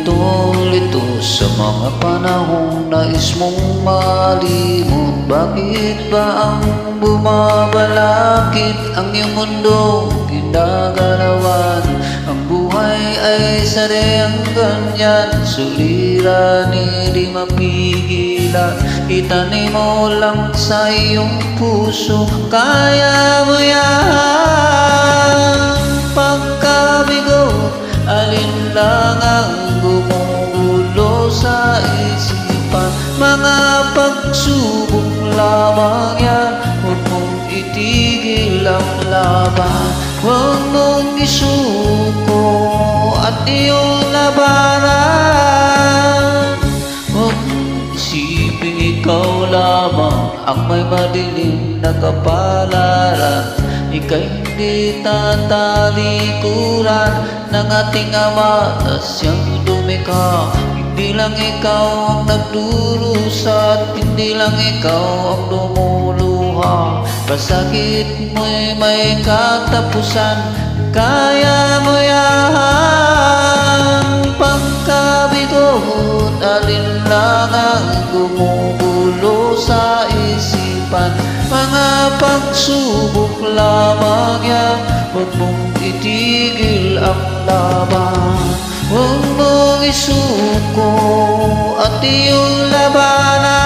Lito-lito sa mga panahong nais mong malimot. Bakit ba ang bumabalakid ang iyong mundo ginagalawan? Ang buhay ay sadyang ganyan, suliranin di mapigilan. Itanim mo lang sa iyong puso, kaya mo yan. Pagkabigo, alin lang ang gumugulo sa isipan? Mga pagsubok lamang yan, huwag mong itigil ang laban. Huwag mong isuko at iyong labanan. Huwag mong isipin ikaw lamang ang may madilim na kapalaran. Ika'y hindi tatalikuran ng ating Ama na siyang lumikha. Hindi lang ikaw ang nagdurusa at hindi lang ikaw ang lumuluha. Pasakit mo'y may katapusan, kaya mo yan. Pagkabigot, alin lang ang gumugulo sa isipan? Mga pagsubok lamang yan, huwag mong itigil ang laban. Huwag mong isuko at iyong labanan.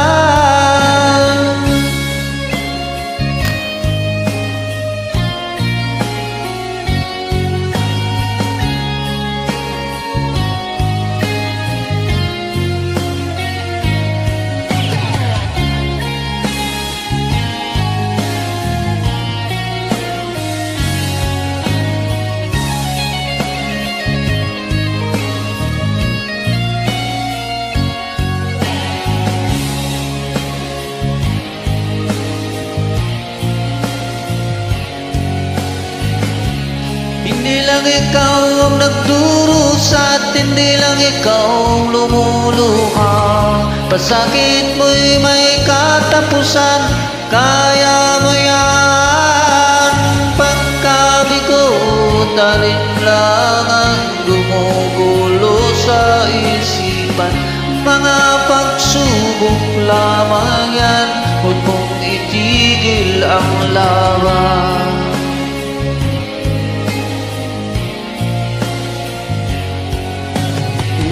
Hindi lang ikaw ang nagdurusa at hindi lang ikaw ang lumuluha. Pasakit mo'y may katapusan, kaya mo yan. Pagkabigot, alin lang ang gumugulo sa isipan? Mga pagsubok lamang yan, huwag mong itigil ang laban.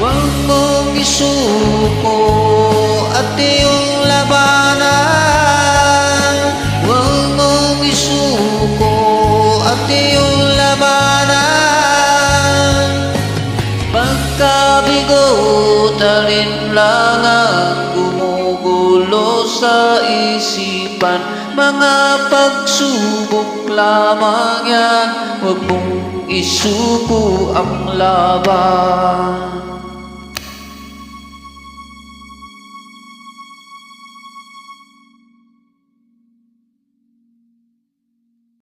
Huwag mong isuko at iyong labanan. Huwag mong isuko at iyong labanan. Pagkabigot, alin lang ang gumugulo sa isipan? Mga pagsubok lamang yan, huwag mong isuko ang laban.